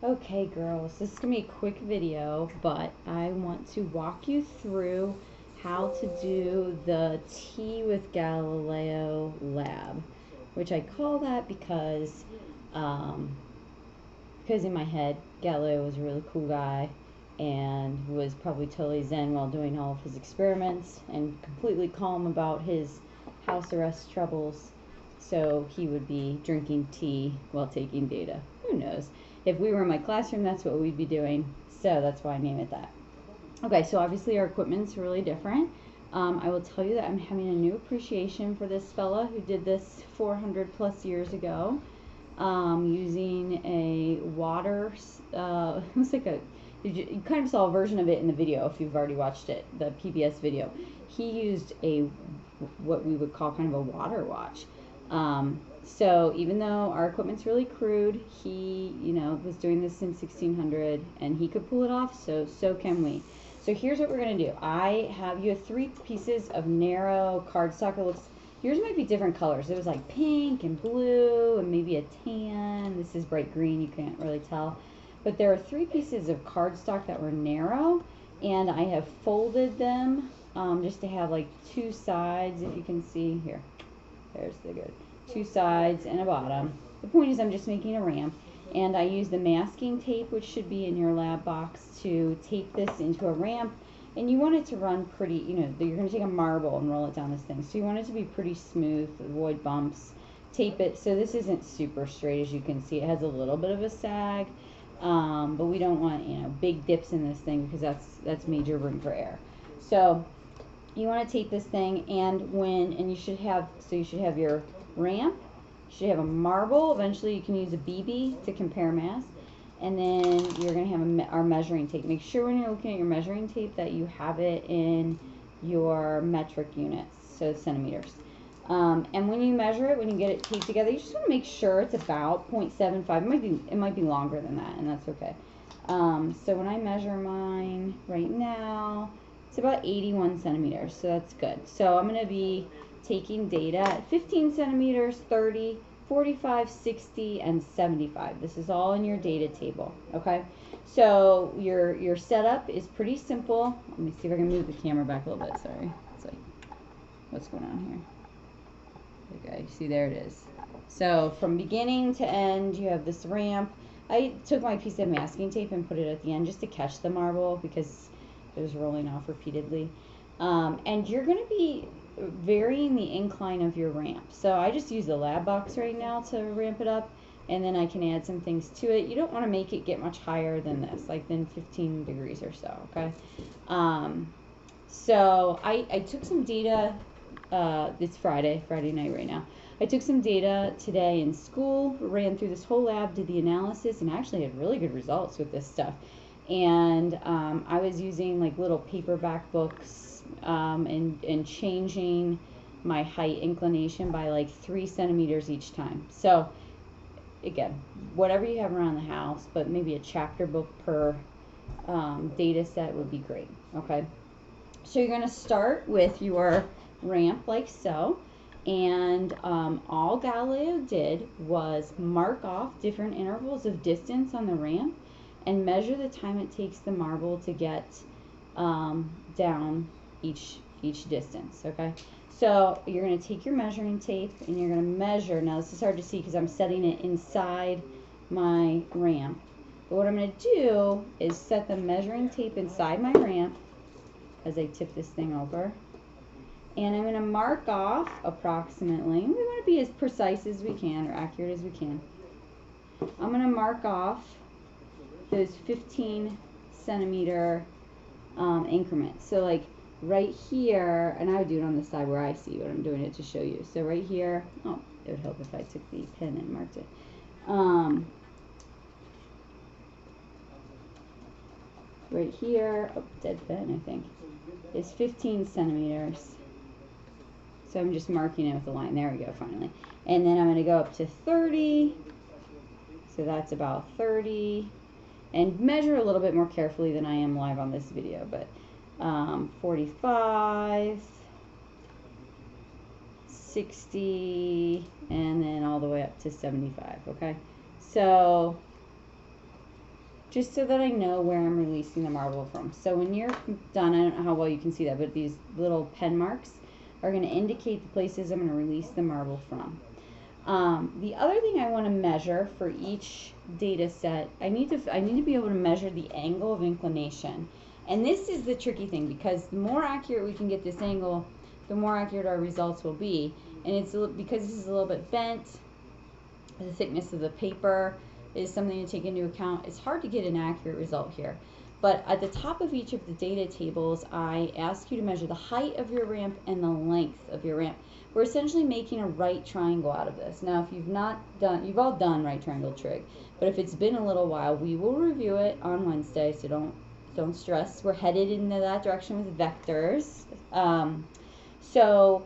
Okay, girls, this is going to be a quick video, but I want to walk you through how to do the Tea with Galileo lab, which I call that um, because in my head, Galileo was a really cool guy and was probably totally zen while doing all of his experiments and completely calm about his house arrest troubles. So he would be drinking tea while taking data. Who knows? If we were in my classroom, that's what we'd be doing. So that's why I name it that. Okay, so obviously our equipment's really different. I will tell you that I'm having a new appreciation for this fella who did this 400 plus years ago, using a water, it was like you kind of saw a version of it in the video if you've already watched it, the PBS video. He used what we would call kind of a water watch. So even though our equipment's really crude, he, was doing this in 1600 and he could pull it off, so can we. So here's what we're going to do. You have 3 pieces of narrow cardstock. Yours might be different colors. It was like pink and blue and maybe a tan. This is bright green, you can't really tell. But there are 3 pieces of cardstock that were narrow, and I have folded them just to have like 2 sides, if you can see here. There's the good. 2 sides and a bottom. The point is I'm just making a ramp, and I use the masking tape, which should be in your lab box, to tape this into a ramp. And you want it to run pretty, you're going to take a marble and roll it down this thing. So you want it to be pretty smooth, avoid bumps. Tape it so this isn't super straight, as you can see. It has a little bit of a sag, but we don't want, big dips in this thing, because that's major room for error. So you want to tape this thing, and you should have your ramp, you should have a marble. Eventually you can use a BB to compare mass, and then you're going to have our measuring tape. Make sure when you're looking at your measuring tape that you have it in your metric units, so centimeters. And when you measure it, when you get it taped together, you just want to make sure it's about 0.75. It might be longer than that, and that's okay. So when I measure mine right now, it's about 81 centimeters, so that's good. So I'm going to be taking data at 15 centimeters, 30, 45, 60, and 75. This is all in your data table, okay? So your setup is pretty simple. Let me see if I can move the camera back a little bit. Sorry. It's like, what's going on here? Okay, see, there it is. So from beginning to end, you have this ramp. I took my piece of masking tape and put it at the end just to catch the marble, because it was rolling off repeatedly. And you're going to be varying the incline of your ramp. So I just use the lab box right now to ramp it up, and then I can add some things to it. You don't want to make it get much higher than this, like than 15 degrees or so, okay? So I took some data, it's Friday night right now. I took some data today in school, ran through this whole lab, did the analysis, and actually had really good results with this stuff. And I was using like little paperback books, and changing my height inclination by like 3 centimeters each time. So again, whatever you have around the house, but maybe a chapter book per data set would be great. Okay, so you're going to start with your ramp like so, and all Galileo did was mark off different intervals of distance on the ramp and measure the time it takes the marble to get down each distance. Okay, so you're going to take your measuring tape and you're going to measure. Now this is hard to see because I'm setting it inside my ramp, but what I'm going to do is set the measuring tape inside my ramp as I tip this thing over, and I'm going to mark off approximately, we want to be as precise as we can or accurate as we can. I'm going to mark off those 15 centimeter increments. So like right here, and I would do it on the side where I see, but I'm doing it to show you. So right here, oh, it would help if I took the pen and marked it. Right here, oh, dead pen, I think, is 15 centimeters. So I'm just marking it with a line. There we go, finally. And then I'm going to go up to 30. So that's about 30. And measure a little bit more carefully than I am live on this video, but 45, 60, and then all the way up to 75, okay? So just so that I know where I'm releasing the marble from. So when you're done, I don't know how well you can see that, but these little pen marks are going to indicate the places I'm going to release the marble from. The other thing I want to measure for each data set, I need to be able to measure the angle of inclination. And this is the tricky thing, because the more accurate we can get this angle, the more accurate our results will be. And it's because this is a little bit bent, the thickness of the paper is something to take into account. It's hard to get an accurate result here. But at the top of each of the data tables, I ask you to measure the height of your ramp and the length of your ramp. We're essentially making a right triangle out of this. Now, if you've not done, you've all done right triangle trig, but if it's been a little while, we will review it on Wednesday, so don't stress. We're headed into that direction with vectors. So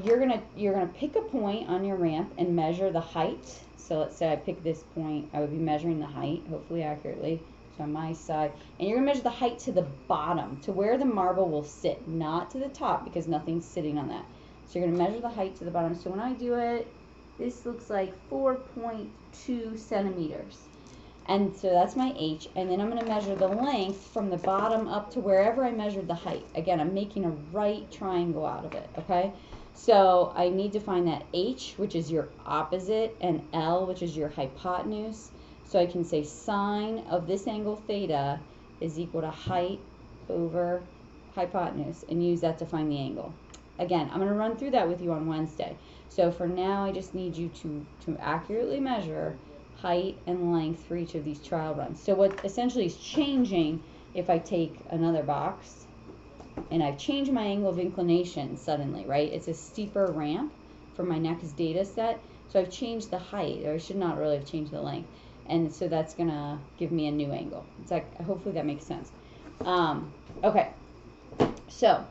you're gonna pick a point on your ramp and measure the height. So let's say I pick this point, I would be measuring the height, hopefully accurately. So on my side, and you're gonna measure the height to the bottom, to where the marble will sit, not to the top, because nothing's sitting on that. So you're gonna measure the height to the bottom. So when I do it, this looks like 4.2 centimeters. And so that's my H, and then I'm gonna measure the length from the bottom up to wherever I measured the height. Again, I'm making a right triangle out of it, okay? So I need to find that H, which is your opposite, and L, which is your hypotenuse. So I can say sine of this angle theta is equal to height over hypotenuse, and use that to find the angle. Again, I'm going to run through that with you on Wednesday. So for now, I just need you to accurately measure height and length for each of these trial runs. So what essentially is changing, if I take another box, and I've changed my angle of inclination suddenly, right? It's a steeper ramp for my next data set. So I've changed the height, or I should not really have changed the length. And so that's going to give me a new angle. It's like, hopefully that makes sense. Okay, so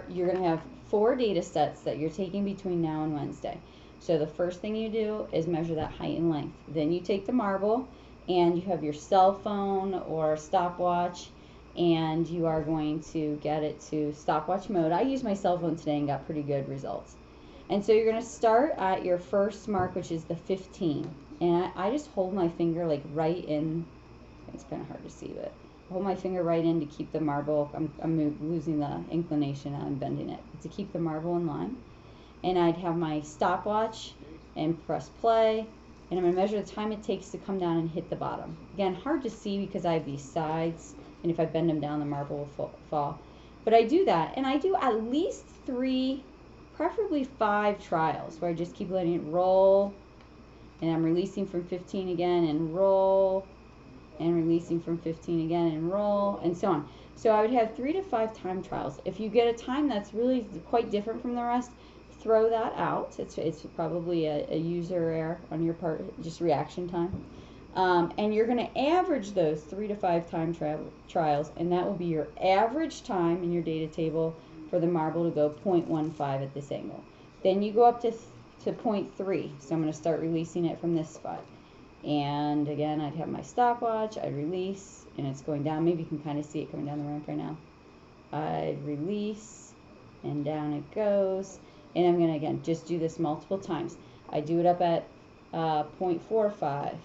you're going to have 4 data sets that you're taking between now and Wednesday. So the first thing you do is measure that height and length. Then you take the marble, and you have your cell phone or stopwatch, and you are going to get it to stopwatch mode. I used my cell phone today and got pretty good results. And so you're going to start at your first mark, which is the 15. And I just hold my finger like right in, it's kind of hard to see, but hold my finger right in to keep the marble, I'm losing the inclination, I'm bending it, to keep the marble in line. And I'd have my stopwatch and press play, and I'm going to measure the time it takes to come down and hit the bottom. Again, hard to see because I have these sides, and if I bend them down, the marble will fall. But I do that, and I do at least 3, preferably 5 trials, where I just keep letting it roll, and I'm releasing from 15 again, and roll, and releasing from 15 again, and roll, and so on. So I would have 3 to 5 time trials. If you get a time that's really quite different from the rest, throw that out. It's probably a user error on your part, just reaction time. And you're going to average those 3 to 5 time trials, and that will be your average time in your data table for the marble to go 0.15 at this angle. Then you go up to 0.3, so I'm going to start releasing it from this spot. And again, I'd have my stopwatch, I'd release, and it's going down. Maybe you can kind of see it coming down the ramp right now. I'd release, and down it goes. And I'm going to, again, just do this multiple times. I do it up at 0.45,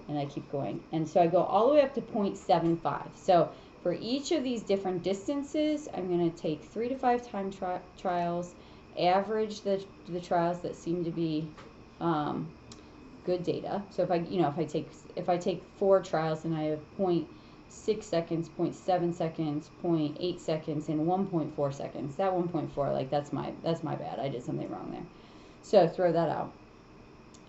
and I keep going. And so I go all the way up to 0.75. So for each of these different distances, I'm going to take 3 to 5 time trials, average the trials that seem to be good data. So if I take 4 trials and I have 0.6 seconds, 0.7 seconds, 0.8 seconds, and 1.4 seconds. That 1.4, like that's my bad. I did something wrong there. So throw that out.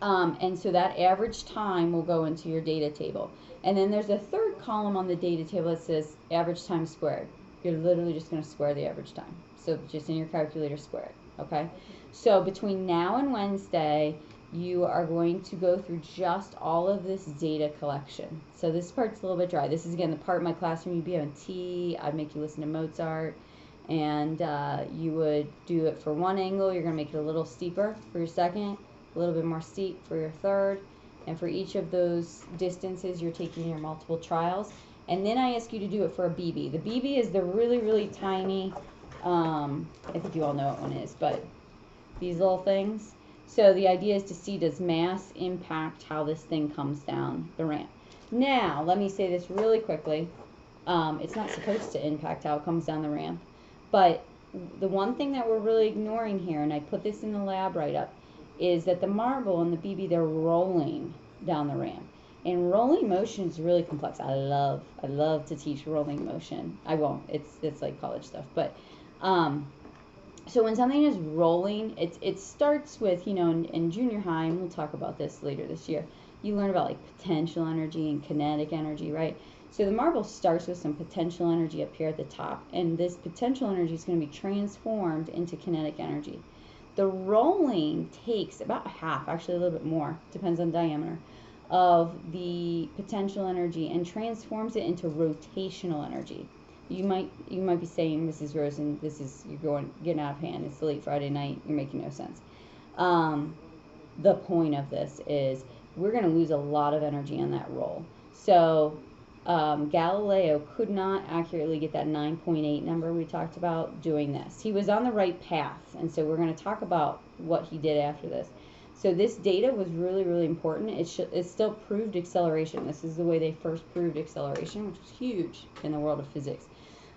And so that average time will go into your data table. And then there's a third column on the data table that says average time squared. You're literally just going to square the average time. So just in your calculator, square it. Okay? So between now and Wednesday, you are going to go through just all of this data collection. So this part's a little bit dry. This is, again, the part in my classroom you'd be having tea. I'd make you listen to Mozart. And you would do it for one angle. You're going to make it a little steeper for your second, a little bit more steep for your third. And for each of those distances, you're taking your multiple trials. And then I ask you to do it for a BB. The BB is the really, really tiny, I think you all know what one is, but these little things. So the idea is to see, does mass impact how this thing comes down the ramp. Now, let me say this really quickly. It's not supposed to impact how it comes down the ramp, but the one thing that we're really ignoring here, and I put this in the lab write-up, is that the marble and the BB, they're rolling down the ramp. And rolling motion is really complex. I love to teach rolling motion. I won't. It's like college stuff. But so when something is rolling, it starts with, you know, in junior high, and we'll talk about this later this year, you learn about like potential energy and kinetic energy, right? So the marble starts with some potential energy up here at the top, and this potential energy is going to be transformed into kinetic energy. The rolling takes about half, actually a little bit more, depends on diameter, of the potential energy and transforms it into rotational energy. You might be saying, Mrs. Rosen, you're getting out of hand. It's late Friday night. You're making no sense. The point of this is we're going to lose a lot of energy on that roll. So Galileo could not accurately get that 9.8 number we talked about doing this. He was on the right path, and so we're going to talk about what he did after this. So this data was really, really important. It still proved acceleration. This is the way they first proved acceleration, which was huge in the world of physics.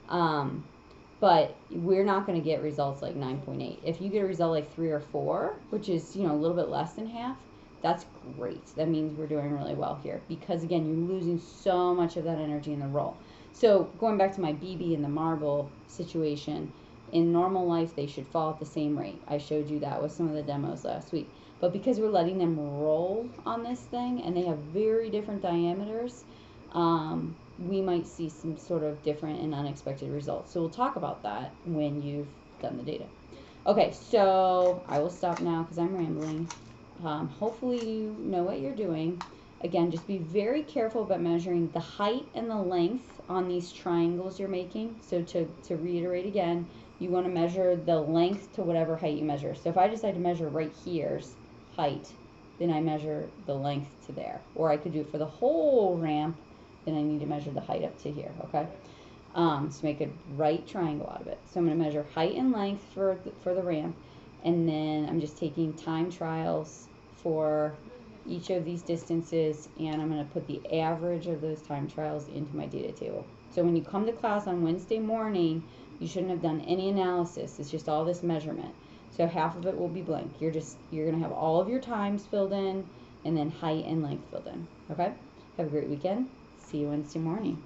But we're not going to get results like 9.8. If you get a result like 3 or 4, which is, you know, a little bit less than half, that's great. That means we're doing really well here, because again, you're losing so much of that energy in the roll. So going back to my BB and the marble situation, in normal life they should fall at the same rate. I showed you that with some of the demos last week. But because we're letting them roll on this thing and they have very different diameters, we might see some sort of different and unexpected results. So we'll talk about that when you've done the data. Okay, so I will stop now because I'm rambling. Hopefully you know what you're doing. Again, just be very careful about measuring the height and the length on these triangles you're making. So to reiterate again, you want to measure the length to whatever height you measure. So if I decide to measure right here's height, then I measure the length to there. Or I could do it for the whole ramp, then I need to measure the height up to here, okay? So make a right triangle out of it. So I'm going to measure height and length for the ramp, and then I'm just taking time trials for each of these distances, and I'm going to put the average of those time trials into my data table. So when you come to class on Wednesday morning, you shouldn't have done any analysis. It's just all this measurement. So half of it will be blank. You're going to have all of your times filled in, and then height and length filled in. Okay? Have a great weekend. See you Wednesday morning.